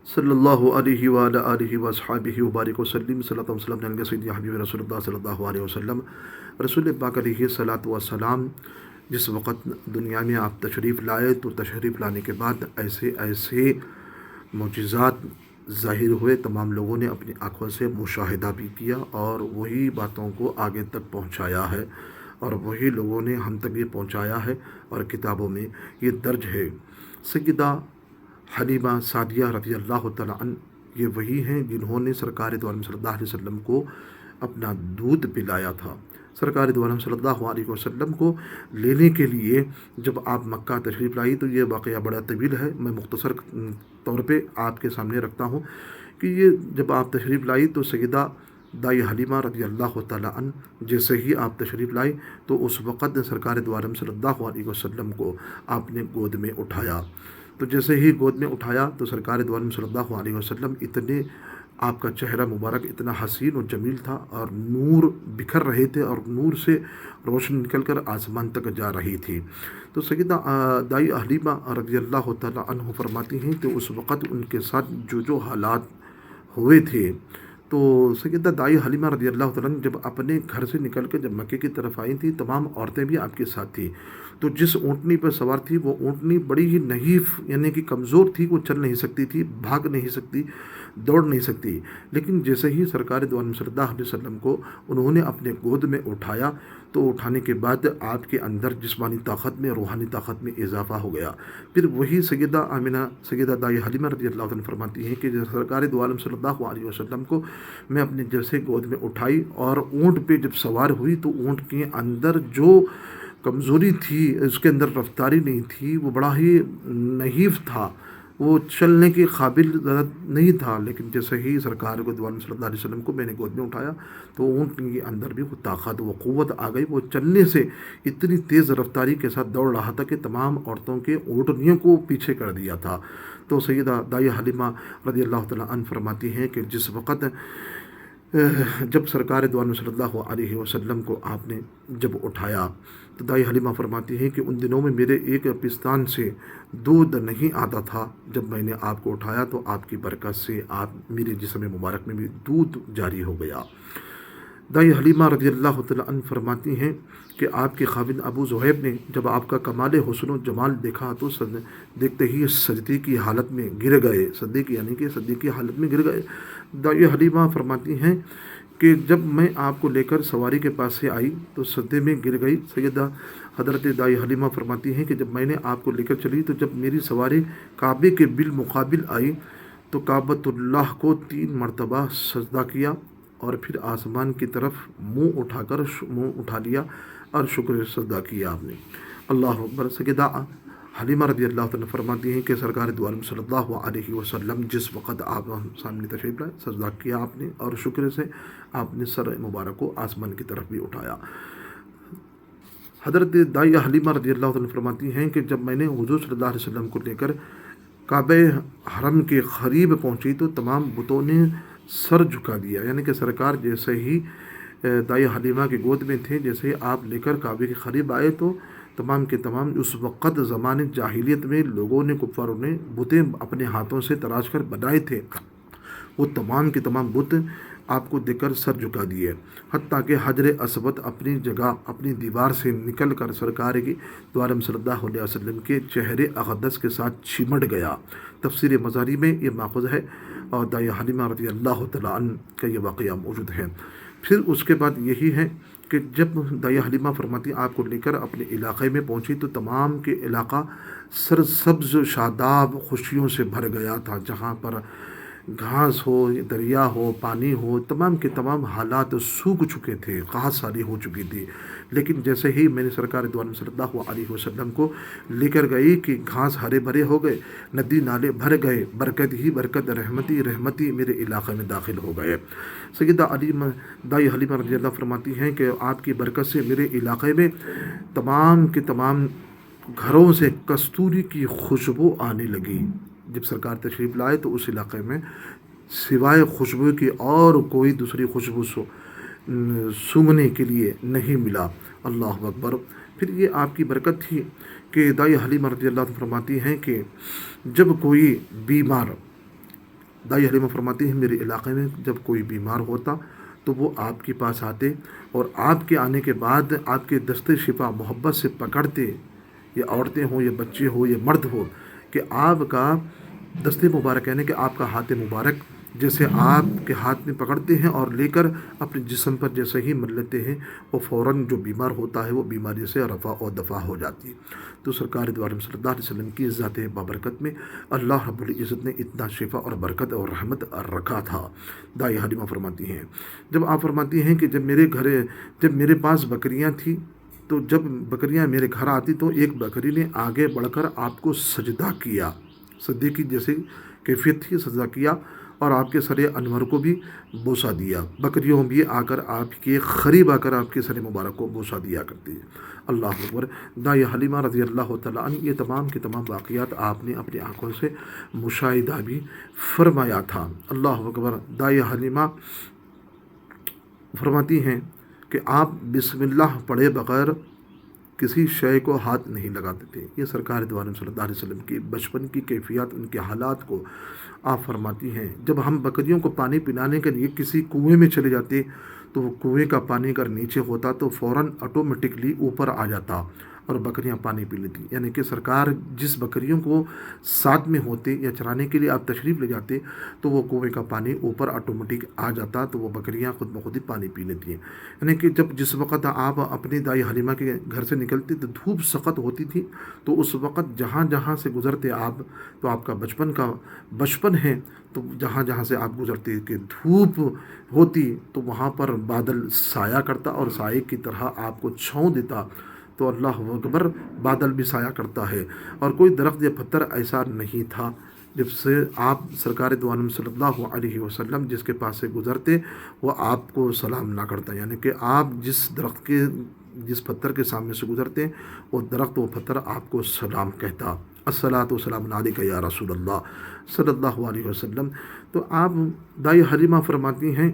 सल्लल्लाहु अलैहि व अला आलिहि व अस्हाबिहि व बारिक वसल्लम सल्लल्लाहु अलैहि वसल्लम अला सय्यिदना हबीब रसूलुल्लाह सल्लल्लाहु अलैहि वसल्लम। रसूल पाक अलैहि सलातु व सलाम जिस वक़्त दुनिया में आप तशरीफ़ लाए तो तशरीफ़ लाने के बाद ऐसे ऐसे मुअजिज़ात ज़ाहिर हुए, तमाम लोगों ने अपनी आँखों से मुशाहिदा भी किया और वही बातों को आगे तक पहुँचाया है और वही लोगों ने हम तक ये पहुँचाया है और किताबों में ये दर्ज है। सय्यदा हलीमा सादिया रज़ी अल्लाह तआला अन ये वही हैं जिन्होंने सरकार दो आलम सल्लल्लाहु अलैहि वसल्लम को अपना दूध पिलाया था। सरकार दो आलम सल्लल्लाहु अलैहि वसल्लम को लेने के लिए जब आप मक्का तशरीफ़ लाई तो ये वाक़या बड़ा तवील है, मैं मुख्तसर तौर पे आपके सामने रखता हूँ कि ये जब आप तशरीफ़ लाई तो सय्यदा दाई हलीमा रज़ी अल्लाह तआला अन जैसे ही आप तशरीफ़ लाई तो उस वक़्त सरकार दो आलम सल्लल्लाहु अलैहि वसल्लम को आपने गोद में उठाया। तो जैसे ही गोद में उठाया तो सरकार दो आलम सल्लल्लाहु अलैहि वसल्लम इतने, आपका चेहरा मुबारक इतना हसीन और जमील था और नूर बिखर रहे थे और नूर से रोशनी निकल कर आसमान तक जा रही थी। तो सय्यदा दाई हलीमा रज़ी अल्लाह तआला अन्हा फरमाती हैं कि उस वक़्त उनके साथ जो जो हालात हुए थे, तो सय्यदा दाई हलीमा रज़ी अल्लाह तआला अन्हा जब अपने घर से निकल कर जब मक्के की तरफ आई थी, तमाम औरतें भी आपके साथ थी। तो जिस ऊँटनी पर सवार थी वो ऊँटनी बड़ी ही नहीफ़ यानी कि कमज़ोर थी, वो चल नहीं सकती थी, भाग नहीं सकती, दौड़ नहीं सकती। लेकिन जैसे ही सरकार दो आलम सल्लल्लाहु अलैहि वसल्लम को उन्होंने अपने गोद में उठाया तो उठाने के बाद आपके अंदर जिस्मानी ताकत में, रूहानी ताकत में इजाफ़ा हो गया। फिर वही सय्यदा आमिना सय्यदा दाई हलीमा रज़ी अल्लाह तआला फरमाती हैं कि सरकार दो आलम सल्लल्लाहु अलैहि वसल्लम को मैं अपने जैसे गोद में उठाई और ऊँट पे जब सवार हुई तो ऊँट के अंदर जो कमज़ोरी थी, उसके अंदर रफ्तारी नहीं थी, वो बड़ा ही नहीफ़ था, वो चलने के काबिल ज़्यादा नहीं था। लेकिन जैसे ही सरकार को दो आलम सल्लल्लाहु अलैहि वसल्लम को मैंने गोद में उठाया तो ऊँट के अंदर भी वो ताकत, वो क़ुव्वत आ गई, वो चलने से इतनी तेज़ रफ्तारी के साथ दौड़ रहा था कि तमाम औरतों के ऊँटनियों को पीछे कर दिया था। तो सय्यदा दाई हलीमा रज़ी अल्लाह तआला अन्हा फरमाती हैं कि जिस वक़्त जब सरकार दो आलम सल्लल्लाहु अलैहि वसल्लम को आपने जब उठाया तो दाई हलीमा फरमाती हैं कि उन दिनों में मेरे एक पिस्तान से दूध नहीं आता था। जब मैंने आपको उठाया तो आपकी बरकत से आप मेरे जिस्म मुबारक में भी दूध जारी हो गया। दाई हलीमा रज़ी अल्लाह तआला अन्हा फरमाती हैं कि आपके खाविंद अबू ज़ुहैब ने जब आपका कमाल हुस्न व जमाल देखा तो देखते ही सजदे की हालत में गिर गए, सजदे की यानी कि सजदे की हालत में गिर गए। दाई हलीमा फरमाती हैं कि जब मैं आपको लेकर सवारी के पास से आई तो सजदे में गिर गई। सय्यदा हज़रत दाई हलीमा फरमाती हैं कि जब मैंने आपको लेकर चली तो जब मेरी सवारी काबे के बिल मुकाबिल आई तो काबतुल्लाह को 3 मरतबा सजदा किया और फिर आसमान की तरफ मुँह उठा लिया और शुक्र सजदा किया आपने। अल्लाह अकबर। सय्यदा हलीमा रज़ी अल्लाह तआला फरमाती हैं कि सरकार दो आलम सल्लल्लाहु अलैहि वसल्लम जिस वक़्त आप सामने तशरीफ़ लाए सजदा किया आपने और शुक्र से आपने सर मुबारक को आसमान की तरफ भी उठाया। हज़रत दाई हलीमा रज़ी अल्लाह तआला फरमाती हैं कि जब मैंने हुज़ूर सल्लल्लाहु अलैहि वसल्लम को लेकर काबे हरम के करीब पहुँची तो तमाम बुतों ने सर झुका दिया, यानी कि सरकार जैसे ही दाई हलीमा की गोद में थे, जैसे ही आप लेकर काबे के करीब आए तो तमाम के तमाम उस वक़्त ज़माने जाहिलियत में लोगों ने, कुफ़ारों ने बुतें अपने हाथों से तराश कर बनाए थे, वो तमाम के तमाम बुत आपको देखकर सर झुका दिए। हत्ता कि हजर असवद अपनी जगह अपनी दीवार से निकल कर सरकार की दो आलम सल्लल्लाहु अलैहि वसल्लम के चेहरे अक़दस के साथ चिमट गया। तफसीर मज़ारी में ये माख़ूज़ है और दाई हलीमा रज़ी अल्लाह तआला अन्हा का ये वाक़या मौजूद है। फिर उसके बाद यही है कि जब दाई हलीमा फरमाती आपको लेकर अपने इलाक़े में पहुँची तो तमाम के इलाक़ा सरसब्ज़ शादाब खुशियों से भर गया था। जहाँ पर घास हो, दरिया हो, पानी हो, तमाम के तमाम हालात सूख चुके थे, क़हत सारी हो चुकी थी। लेकिन जैसे ही मैंने सरकार दो आलम सल्लल्लाहु अलैहि वसल्लम को लेकर गई कि घास हरे भरे हो गए, नदी नाले भर गए, बरकत ही बरकत, रहमती रहमती मेरे इलाक़े में दाखिल हो गए। सय्यदा दाई हलीमा रज़ी अल्लाह फरमाती हैं कि आपकी बरकत से मेरे इलाक़े में तमाम के तमाम घरों से कस्तूरी की खुशबू आने लगी। जब सरकार तशरीफ़ लाए तो उस इलाक़े में सिवाय खुशबू की और कोई दूसरी खुशबू सूंघने के लिए नहीं मिला। अल्लाह अकबर। फिर ये आपकी बरकत थी कि दाई हलीमा रज़ी अल्लाह फरमाती हैं कि जब कोई बीमार دائی حلیمہ فرماتی ہیں میرے علاقے میں جب کوئی بیمار ہوتا تو وہ آپ کے پاس آتے اور آپ کے آنے کے بعد آپ کے دستے شفا محبت سے پکڑتے، یہ عورتیں ہوں، یہ بچے ہوں، یہ مرد ہو، کہ آپ کا دستے مبارک یعنی کہ آپ کا ہاتھ مبارک جیسے آپ کے ہاتھ میں پکڑتے ہیں اور لے کر اپنے جسم پر جیسے ہی مل لیتے ہیں، وہ فوراً جو بیمار ہوتا ہے وہ بیماری سے رفع و دفع ہو جاتی ہے۔ تو سرکار دو عالم صلی اللہ علیہ وسلم کی ذات بابرکت میں اللہ رب العزت نے اتنا شفا اور برکت اور رحمت رکھا تھا۔ دائی حلیمہ فرماتی ہیں جب آپ فرماتی ہیں کہ جب میرے پاس بکریاں تھیں تو جب بکریاں میرے گھر آتی تو ایک بکری نے آگے بڑھ کر آپ کو سجدہ کیا، سجدے کی جیسے کیفیت تھی، سجدہ کیا اور آپ کے سر انور کو بھی بوسہ دیا۔ بکریوں بھی آ کر آپ کے قریب آ کر آپ کے سر مبارک کو بوسہ دیا کرتی ہے۔ اللہ اکبر۔ دائی حلیمہ رضی اللہ تعالیٰ عنہ یہ تمام کے تمام واقعات آپ نے اپنی آنکھوں سے مشاہدہ بھی فرمایا تھا۔ اللہ اکبر۔ دائی حلیمہ فرماتی ہیں کہ آپ بسم اللہ پڑھے بغیر کسی شے کو ہاتھ نہیں لگاتے تھے۔ یہ سرکار دو عالم صلی اللہ علیہ وسلم کی بچپن کی کیفیات، ان کے حالات کو آپ فرماتی ہیں۔ جب ہم بکریوں کو پانی پلانے کے لیے کسی کنویں میں چلے جاتے تو وہ کنویں کا پانی اگر نیچے ہوتا تو فوراً آٹومیٹکلی اوپر آ جاتا اور بکریاں پانی پی لیتی، یعنی کہ سرکار جس بکریوں کو ساتھ میں ہوتے یا چرانے کے لیے آپ تشریف لے جاتے تو وہ کنویں کا پانی اوپر آٹومیٹک آ جاتا تو وہ بکریاں خود بخود ہی پانی پی لیتی ہیں۔ یعنی کہ جس وقت آپ اپنی دائی حلیمہ کے گھر سے نکلتے تو دھوپ سخت ہوتی تھی، تو اس وقت جہاں جہاں سے گزرتے آپ تو آپ کا بچپن ہے، تو جہاں جہاں سے آپ گزرتے کہ دھوپ ہوتی تو وہاں پر بادل سایہ کرتا اور سائے کی طرح آپ کو چھاؤں دیتا۔ تو اللہ اکبر، بادل بھی سایہ کرتا ہے اور کوئی درخت یا پتھر ایسا نہیں تھا جب سے آپ سرکار دو عالم صلی اللہ علیہ وسلم جس کے پاس سے گزرتے وہ آپ کو سلام نہ کرتا، یعنی کہ آپ جس پتھر کے سامنے سے گزرتے وہ درخت و پتھر آپ کو سلام کہتا، الصلاۃ والسلام علیک یا رسول اللہ صلی اللہ علیہ وسلم۔ تو آپ دائی حلیمہ فرماتی ہیں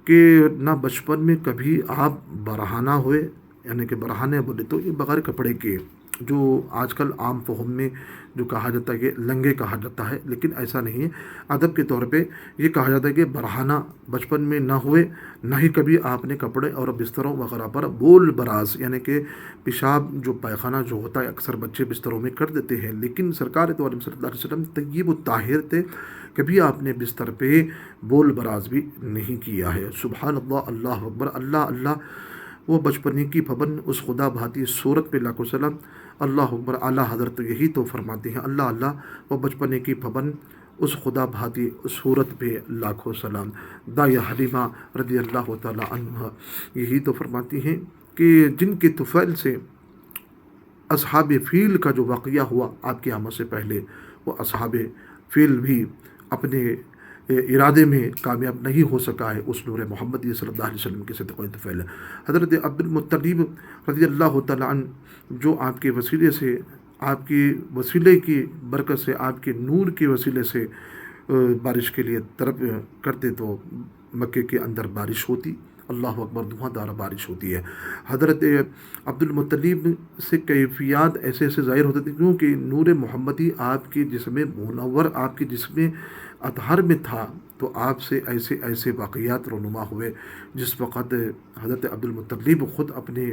کہ نہ بچپن میں کبھی آپ برہنہ ہوئے، یعنی کہ برہانے بولے تو یہ بغیر کپڑے کے، جو آج کل عام فہم میں جو کہا جاتا ہے کہ لنگے کہا جاتا ہے، لیکن ایسا نہیں ہے۔ ادب کے طور پہ یہ کہا جاتا ہے کہ برہنہ بچپن میں نہ ہوئے، نہ ہی کبھی آپ نے کپڑے اور بستروں وغیرہ پر بول براز، یعنی کہ پیشاب جو پیخانہ جو ہوتا ہے اکثر بچے بستروں میں کر دیتے ہیں، لیکن سرکار تو عالم صلی اللہ علیہ وسلم طیب و طاہر تھے، کبھی آپ نے بستر پہ بول براز بھی نہیں کیا ہے۔ سبحان اللہ، اللہ اکبر، اللہ اللہ۔ وہ بچپنے کی پابند اس خدا بھاتی صورت پہ لاکھوں سلام۔ اللہ اکبر۔ اعلیٰ حضرت یہی تو فرماتے ہیں، اللہ اللہ، وہ بچپنے کی پابند اس خدا بھاتی صورت پہ لاکھوں سلام۔ دائی حلیمہ رضی اللہ تعالیٰ عنہ یہی تو فرماتی ہیں کہ جن کے طفیل سے اصحاب فیل کا جو واقعہ ہوا آپ کی آمد سے پہلے، وہ اصحاب فیل بھی اپنے ارادے میں کامیاب نہیں ہو سکا ہے اس نور محمدی صلی اللہ علیہ وسلم کے صدقہ طفیل۔ حضرت عبد المطلب رضی اللہ تعالیٰ عنہ جو آپ کے وسیلے سے، آپ کی وسیلے کی برکت سے، آپ کے نور کے وسیلے سے بارش کے لیے طلب کرتے تو مکے کے اندر بارش ہوتی، اللہ اکبر، دھواں دار بارش ہوتی ہے۔ حضرت عبد المطلب سے کیفیات ایسے ایسے ظاہر ہوتے تھے کیونکہ نور محمدی آپ کے جسم منور، آپ کے جسم اطہر میں تھا، تو آپ سے ایسے ایسے واقعات رونما ہوئے جس وقت حضرت عبد المطلب خود اپنے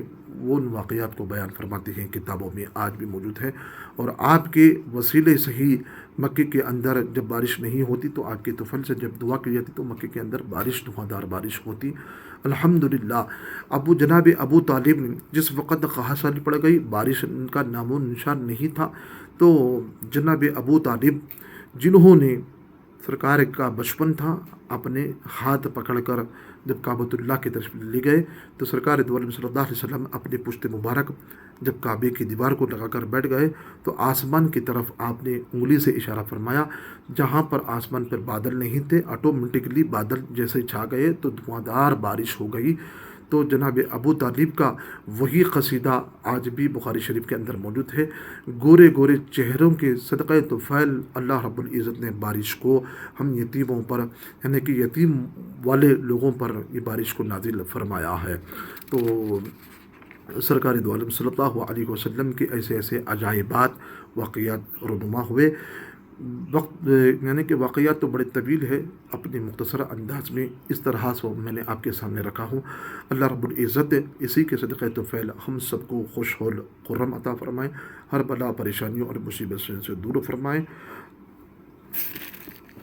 وہ واقعات کو بیان فرماتے ہیں، کتابوں میں آج بھی موجود ہے۔ اور آپ کے وسیلے سے ہی مکے کے اندر جب بارش نہیں ہوتی تو آپ کے طفل سے جب دعا کی جاتی تو مکے کے اندر بارش، دھواں دار بارش ہوتی، الحمدللہ۔ جناب ابو طالب جس وقت قحط پڑ گئی، بارش کا نام و نشان نہیں تھا، تو جناب ابو طالب جنہوں نے سرکار کا بچپن تھا، اپنے ہاتھ پکڑ کر جب کعبۃ اللہ کی طرف لے گئے تو سرکار دو عالم صلی اللہ علیہ وسلم اپنے پشت مبارک جب کعبے کی دیوار کو لگا کر بیٹھ گئے تو آسمان کی طرف آپ نے انگلی سے اشارہ فرمایا، جہاں پر آسمان پر بادل نہیں تھے آٹومیٹکلی بادل جیسے چھا گئے تو دھواں دار بارش ہو گئی۔ تو جناب ابو طالب کا وہی قصیدہ آج بھی بخاری شریف کے اندر موجود ہے، گورے گورے چہروں کے صدقہ طفیل اللہ رب العزت نے بارش کو ہم یتیموں پر، یعنی کہ یتیم والے لوگوں پر یہ بارش کو نازل فرمایا ہے۔ تو سرکار دو عالم صلی اللہ علیہ وسلم کے ایسے ایسے عجائبات واقعات رونما ہوئے وقت یعنی کہ واقعات تو بڑے طویل ہے، اپنے مختصر انداز میں اس طرح سے میں نے آپ کے سامنے رکھا ہوں۔ اللہ رب العزت اسی کے صدقہ توفیل ہم سب کو خوش حال خرم عطا فرمائیں، ہر بلا پریشانیوں اور مصیبت سے دور فرمائیں۔